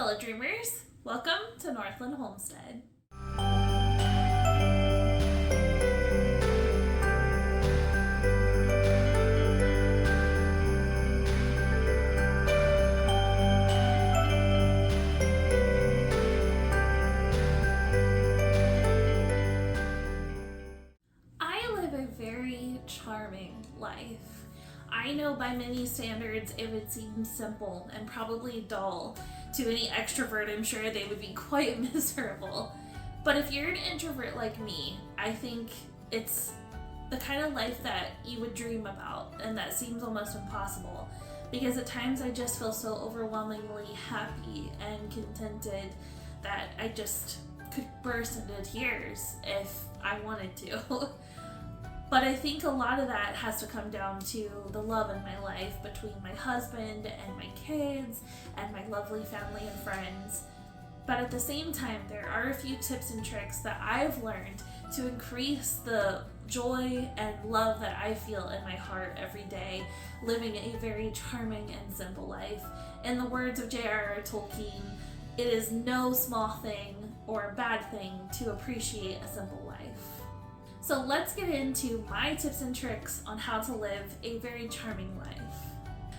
fellow dreamers. Welcome to Northland Homestead. I live a very charming life. I know by many standards it would seem simple and probably dull. To any extrovert, I'm sure they would be quite miserable. But if you're an introvert like me, I think it's the kind of life that you would dream about and that seems almost impossible. Because at times I just feel so overwhelmingly happy and contented that I just could burst into tears if I wanted to. But I think a lot of that has to come down to the love in my life between my husband and my kids and my lovely family and friends. But at the same time, there are a few tips and tricks that I've learned to increase the joy and love that I feel in my heart every day, living a very charming and simple life. In the words of J.R.R. Tolkien, it is no small thing or bad thing to appreciate a simple life. So let's get into my tips and tricks on how to live a very charming life.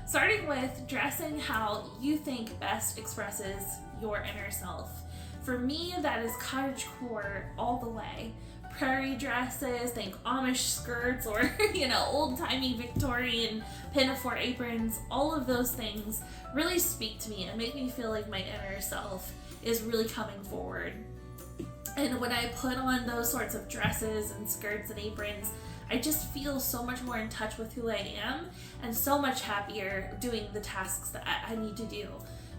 Starting with dressing how you think best expresses your inner self. For me, that is cottagecore all the way. Prairie dresses, think Amish skirts or, old-timey Victorian pinafore aprons. All of those things really speak to me and make me feel like my inner self is really coming forward. And when I put on those sorts of dresses and skirts and aprons, I just feel so much more in touch with who I am and so much happier doing the tasks that I need to do,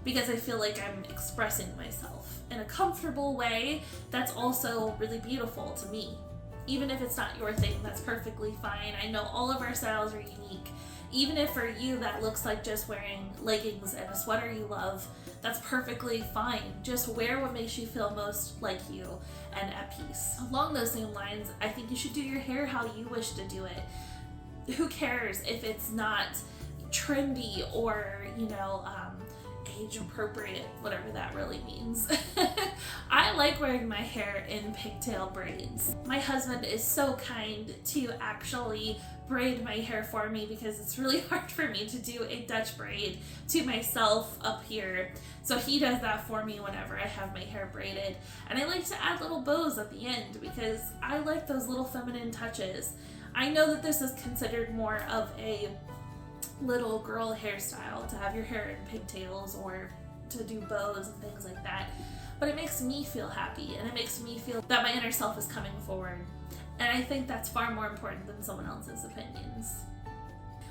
because I feel like I'm expressing myself in a comfortable way that's also really beautiful to me. Even if it's not your thing, that's perfectly fine. I know all of our styles are unique. Even if for you that looks like just wearing leggings and a sweater you love, that's perfectly fine. Just wear what makes you feel most like you and at peace. Along those same lines, I think you should do your hair how you wish to do it. Who cares if it's not trendy or, age appropriate, whatever that really means. I like wearing my hair in pigtail braids. My husband is so kind to actually braid my hair for me because it's really hard for me to do a Dutch braid to myself up here. So he does that for me whenever I have my hair braided. And I like to add little bows at the end because I like those little feminine touches. I know that this is considered more of a little girl hairstyle to have your hair in pigtails or to do bows and things like that, but it makes me feel happy and it makes me feel that my inner self is coming forward, and I think that's far more important than someone else's opinions.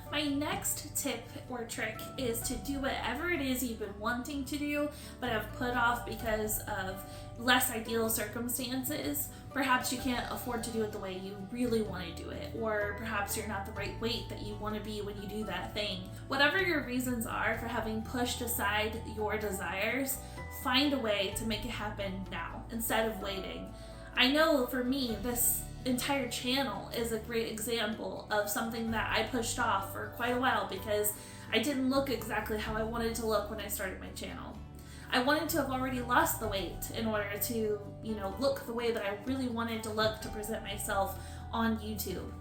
My next tip or trick is to do whatever it is you've been wanting to do but have put off because of less ideal circumstances. Perhaps you can't afford to do it the way you really want to do it, or perhaps you're not the right weight that you want to be when you do that thing. Whatever your reasons are for having pushed aside your desires, find a way to make it happen now instead of waiting. I know for me, this entire channel is a great example of something that I pushed off for quite a while because I didn't look exactly how I wanted to look when I started my channel. I wanted to have already lost the weight in order to, look the way that I really wanted to look to present myself on YouTube.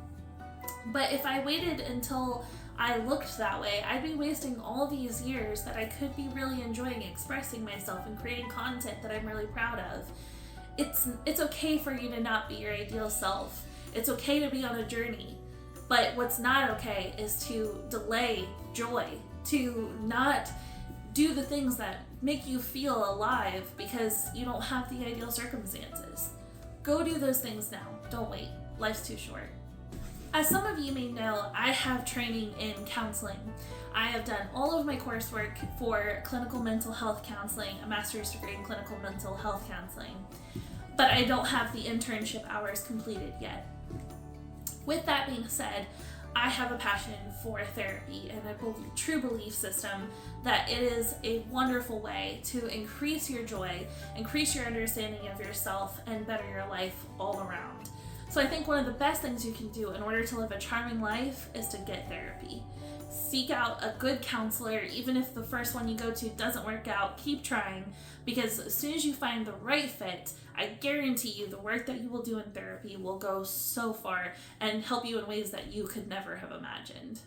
But if I waited until I looked that way, I'd be wasting all these years that I could be really enjoying expressing myself and creating content that I'm really proud of. It's okay for you to not be your ideal self. It's okay to be on a journey. But what's not okay is to delay joy, to not do the things that make you feel alive because you don't have the ideal circumstances. Go do those things now. Don't wait. Life's too short. As some of you may know, I have training in counseling. I have done all of my coursework for clinical mental health counseling, a master's degree in clinical mental health counseling, but I don't have the internship hours completed yet. With that being said, I have a passion for therapy and a true belief system that it is a wonderful way to increase your joy, increase your understanding of yourself, and better your life all around. So I think one of the best things you can do in order to live a charming life is to get therapy. seek out a good counselor. Even if the first one you go to doesn't work out, keep trying, because as soon as you find the right fit, I guarantee you the work that you will do in therapy will go so far and help you in ways that you could never have imagined.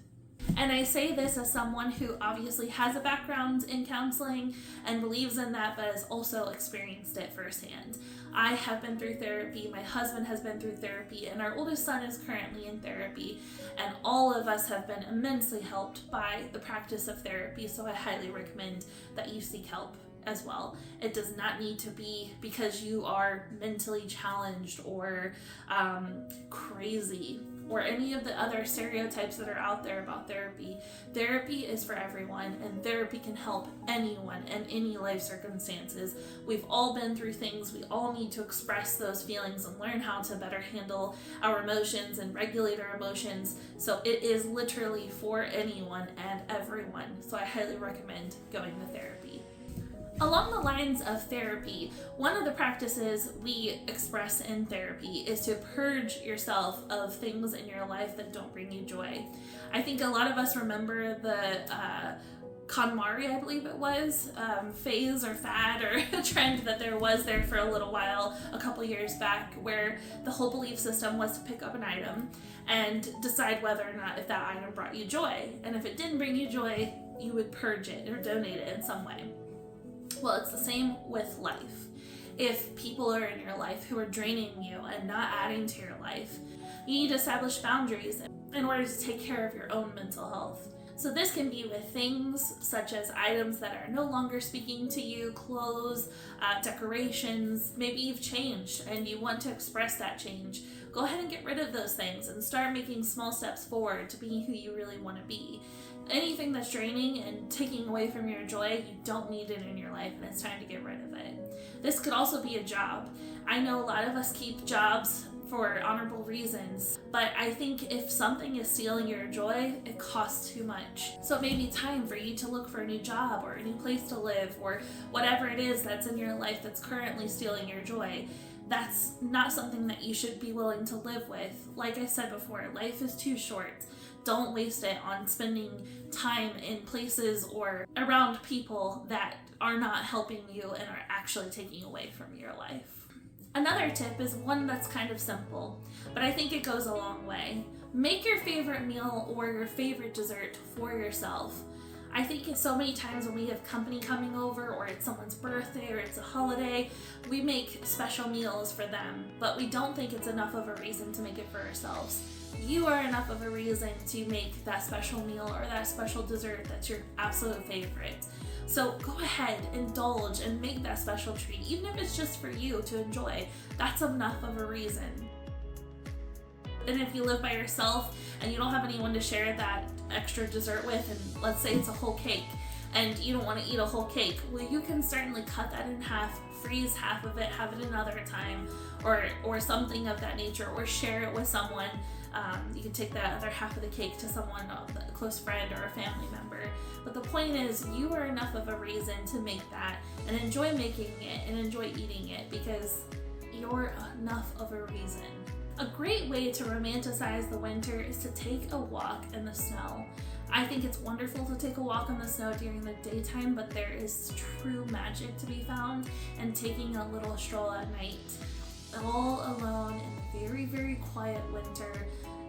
And I say this as someone who obviously has a background in counseling and believes in that, but has also experienced it firsthand. I have been through therapy, my husband has been through therapy, and our oldest son is currently in therapy, and all of us have been immensely helped by the practice of therapy, so I highly recommend that you seek help as well. It does not need to be because you are mentally challenged or crazy, or any of the other stereotypes that are out there about therapy. Therapy is for everyone, and therapy can help anyone in any life circumstances. We've all been through things. We all need to express those feelings and learn how to better handle our emotions and regulate our emotions. So it is literally for anyone and everyone. So I highly recommend going to therapy. Along the lines of therapy, one of the practices we express in therapy is to purge yourself of things in your life that don't bring you joy. I think a lot of us remember the KonMari, I believe it was, phase or fad or trend that there was there for a little while a couple years back, where the whole belief system was to pick up an item and decide whether or not if that item brought you joy. And if it didn't bring you joy, you would purge it or donate it in some way. Well, it's the same with life. If people are in your life who are draining you and not adding to your life, you need to establish boundaries in order to take care of your own mental health. So this can be with things such as items that are no longer speaking to you, clothes, decorations. Maybe you've changed and you want to express that change. Go ahead and get rid of those things and start making small steps forward to being who you really want to be. Anything that's draining and taking away from your joy, you don't need it in your life, and it's time to get rid of it. This could also be a job. I know a lot of us keep jobs for honorable reasons, but I think if something is stealing your joy, it costs too much. So it may be time for you to look for a new job or a new place to live, or whatever it is that's in your life that's currently stealing your joy. That's not something that you should be willing to live with. Like I said before, life is too short. Don't waste it on spending time in places or around people that are not helping you and are actually taking away from your life. Another tip is one that's kind of simple, but I think it goes a long way. Make your favorite meal or your favorite dessert for yourself. I think so many times when we have company coming over, or it's someone's birthday, or it's a holiday, we make special meals for them, but we don't think it's enough of a reason to make it for ourselves. You are enough of a reason to make that special meal or that special dessert that's your absolute favorite. So go ahead, indulge, and make that special treat, even if it's just for you to enjoy. That's enough of a reason. And if you live by yourself and you don't have anyone to share that extra dessert with, and let's say it's a whole cake, and you don't want to eat a whole cake, well, you can certainly cut that in half, freeze half of it, have it another time, or something of that nature, or share it with someone. You can take that other half of the cake to someone, a close friend or a family member. But the point is, you are enough of a reason to make that and enjoy making it and enjoy eating it, because you're enough of a reason. A great way to romanticize the winter is to take a walk in the snow. I think it's wonderful to take a walk in the snow during the daytime, but there is true magic to be found in taking a little stroll at night, all alone in a very, very quiet winter,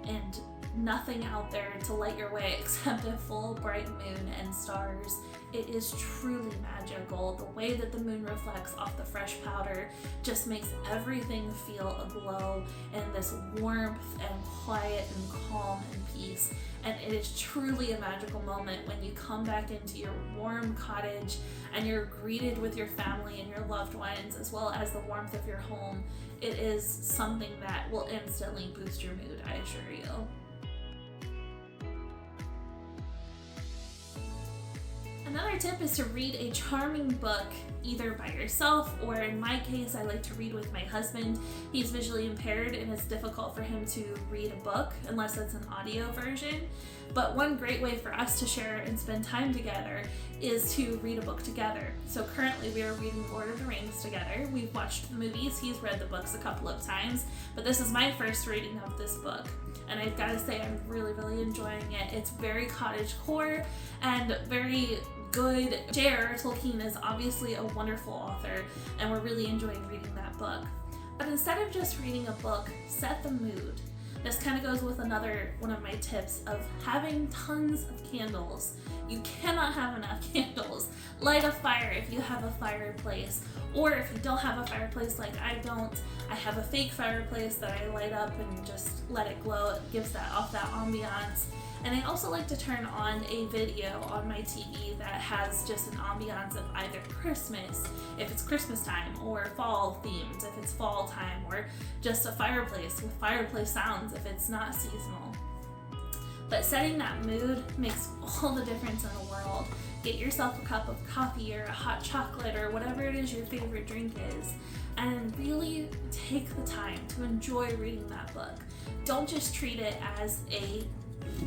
and nothing out there to light your way except a full bright moon and stars. It is truly magical. The way that the moon reflects off the fresh powder just makes everything feel aglow in this warmth and quiet and calm and peace. And it is truly a magical moment when you come back into your warm cottage and you're greeted with your family and your loved ones, as well as the warmth of your home. It is something that will instantly boost your mood, I assure you. Another tip is to read a charming book, either by yourself, or in my case, I like to read with my husband. He's visually impaired and it's difficult for him to read a book unless it's an audio version. But one great way for us to share and spend time together is to read a book together. So currently we are reading Lord of the Rings together. We've watched the movies, he's read the books a couple of times, but this is my first reading of this book. And I've got to say, I'm really enjoying it. It's very cottagecore and very good. J.R.R. Tolkien is obviously a wonderful author, and we're really enjoying reading that book. But instead of just reading a book, set the mood. This kind of goes with another one of my tips of having tons of candles. You cannot have enough candles. Light a fire if you have a fireplace, or if you don't have a fireplace like I don't, I have a fake fireplace that I light up and just let it glow. It gives that off that ambiance. And I also like to turn on a video on my TV that has just an ambiance of either Christmas, if it's Christmas time, or fall themes, if it's fall time, or just a fireplace with fireplace sounds if it's not seasonal. But setting that mood makes all the difference in the world. Get yourself a cup of coffee or a hot chocolate or whatever it is your favorite drink is, and really take the time to enjoy reading that book. Don't just treat it as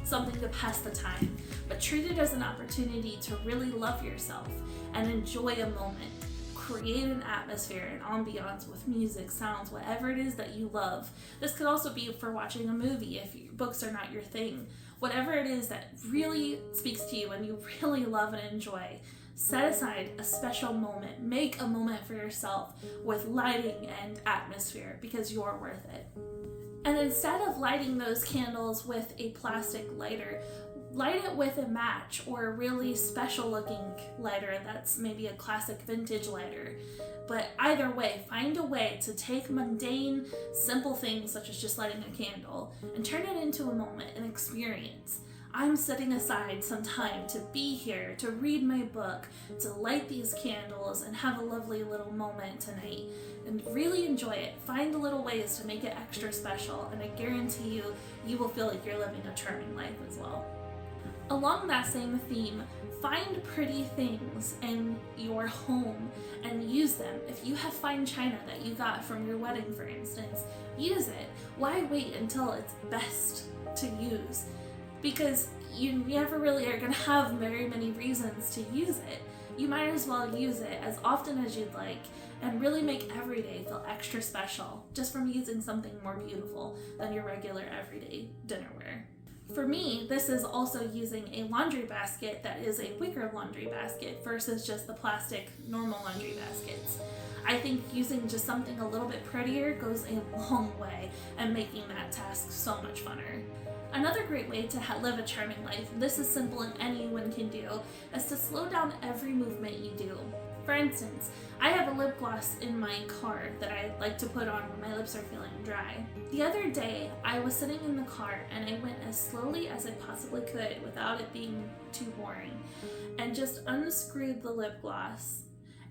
something to pass the time, but treat it as an opportunity to really love yourself and enjoy a moment. Create an atmosphere, an ambiance with music, sounds, whatever it is that you love. This could also be for watching a movie if books are not your thing. Whatever it is that really speaks to you and you really love and enjoy, set aside a special moment. Make a moment for yourself with lighting and atmosphere, because you're worth it. And instead of lighting those candles with a plastic lighter, light it with a match or a really special looking lighter that's maybe a classic vintage lighter. But either way, find a way to take mundane, simple things such as just lighting a candle and turn it into a moment, an experience. I'm setting aside some time to be here, to read my book, to light these candles and have a lovely little moment tonight. And really enjoy it. Find the little ways to make it extra special, and I guarantee you, you will feel like you're living a charming life as well. Along that same theme, find pretty things in your home and use them. If you have fine china that you got from your wedding, for instance, use it. Why wait until it's best to use? Because you never really are going to have very many reasons to use it. You might as well use it as often as you'd like and really make every day feel extra special just from using something more beautiful than your regular everyday dinnerware. For me, this is also using a laundry basket that is a wicker laundry basket versus just the plastic normal laundry baskets. I think using just something a little bit prettier goes a long way and making that task so much funner. Another great way to live a charming life, this is simple and anyone can do, is to slow down every movement you do. For instance, I have a lip gloss in my car that I like to put on when my lips are feeling dry. The other day, I was sitting in the car and I went as slowly as I possibly could without it being too boring, and just unscrewed the lip gloss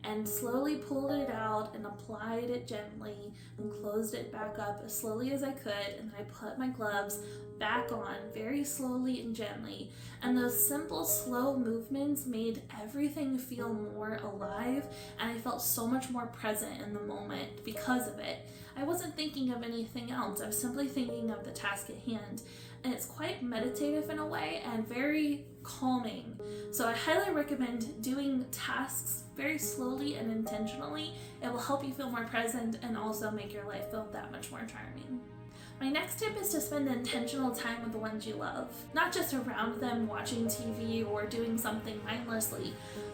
and slowly pulled it out and applied it gently and closed it back up as slowly as I could, and then I put my gloves back on very slowly and gently. And those simple, slow movements made everything feel more alive, and I felt so much more present in the moment because of it. I wasn't thinking of anything else. I was simply thinking of the task at hand. And it's quite meditative in a way and very calming. So I highly recommend doing tasks very slowly and intentionally. It will help you feel more present and also make your life feel that much more charming. My next tip is to spend intentional time with the ones you love. Not just around them watching TV or doing something mindlessly,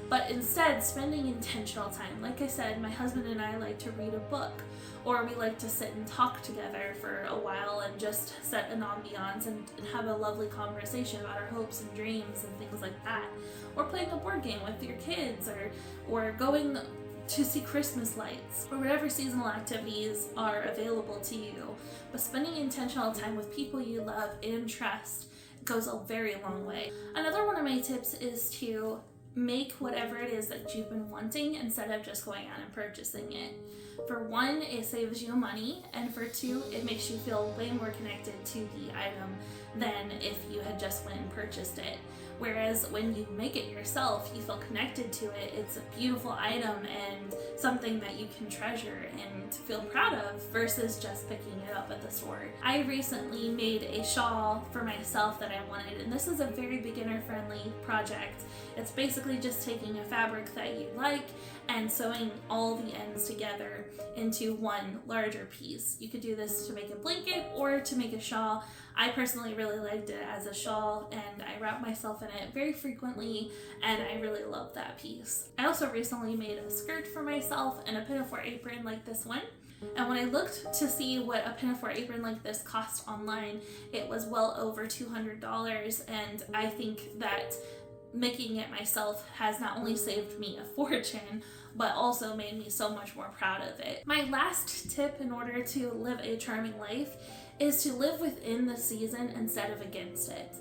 but instead spending intentional time. Like I said, my husband and I like to read a book, or we like to sit and talk together for a while and just set an ambiance and have a lovely conversation about our hopes and dreams and things like that. Or playing a board game with your kids, or going to see Christmas lights, or whatever seasonal activities are available to you. But spending intentional time with people you love and trust goes a very long way. Another one of my tips is to make whatever it is that you've been wanting instead of just going out and purchasing it. For one, it saves you money, and for two, it makes you feel way more connected to the item than if you had just went and purchased it. Whereas when you make it yourself, you feel connected to it. It's a beautiful item and something that you can treasure and feel proud of versus just picking it up at the store. I recently made a shawl for myself that I wanted, and this is a very beginner-friendly project. It's basically just taking a fabric that you like and sewing all the ends together into one larger piece. You could do this to make a blanket or to make a shawl. I personally really liked it as a shawl, and I wrap myself in it very frequently, and I really love that piece. I also recently made a skirt for myself and a pinafore apron like this one. And when I looked to see what a pinafore apron like this cost online, it was well over $200, and I think that making it myself has not only saved me a fortune, but also made me so much more proud of it. My last tip in order to live a charming life is to live within the season instead of against it.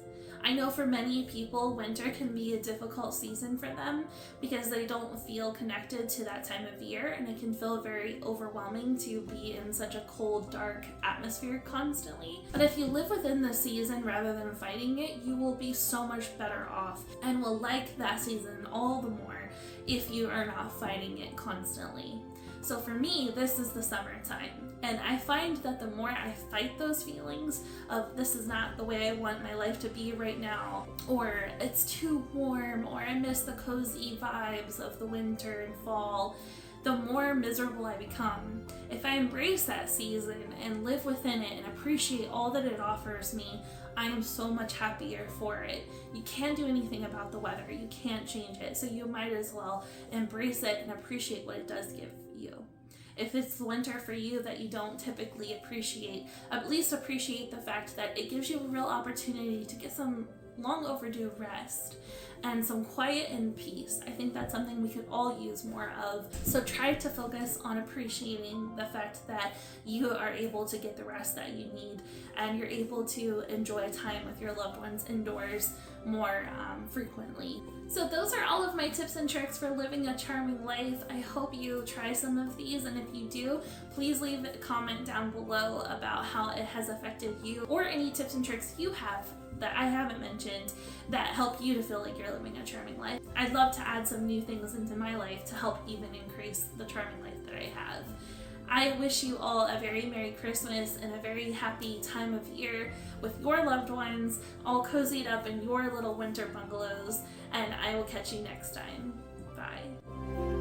I know for many people, winter can be a difficult season for them because they don't feel connected to that time of year, and it can feel very overwhelming to be in such a cold, dark atmosphere constantly. But if you live within the season rather than fighting it, you will be so much better off and will like that season all the more if you are not fighting it constantly. So for me, this is the summertime, and I find that the more I fight those feelings of this is not the way I want my life to be right now, or it's too warm, or I miss the cozy vibes of the winter and fall, the more miserable I become. If I embrace that season and live within it and appreciate all that it offers me, I am so much happier for it. You can't do anything about the weather, you can't change it, so you might as well embrace it and appreciate what it does give you. If it's winter for you that you don't typically appreciate, at least appreciate the fact that it gives you a real opportunity to get some long overdue rest and some quiet and peace. I think that's something we could all use more of. So try to focus on appreciating the fact that you are able to get the rest that you need and you're able to enjoy time with your loved ones indoors more frequently. So those are all of my tips and tricks for living a charming life. I hope you try some of these, and if you do, please leave a comment down below about how it has affected you, or any tips and tricks you have that I haven't mentioned that help you to feel like you're living a charming life. I'd love to add some new things into my life to help even increase the charming life that I have. I wish you all a very Merry Christmas and a very happy time of year with your loved ones, all cozied up in your little winter bungalows, and I will catch you next time. Bye.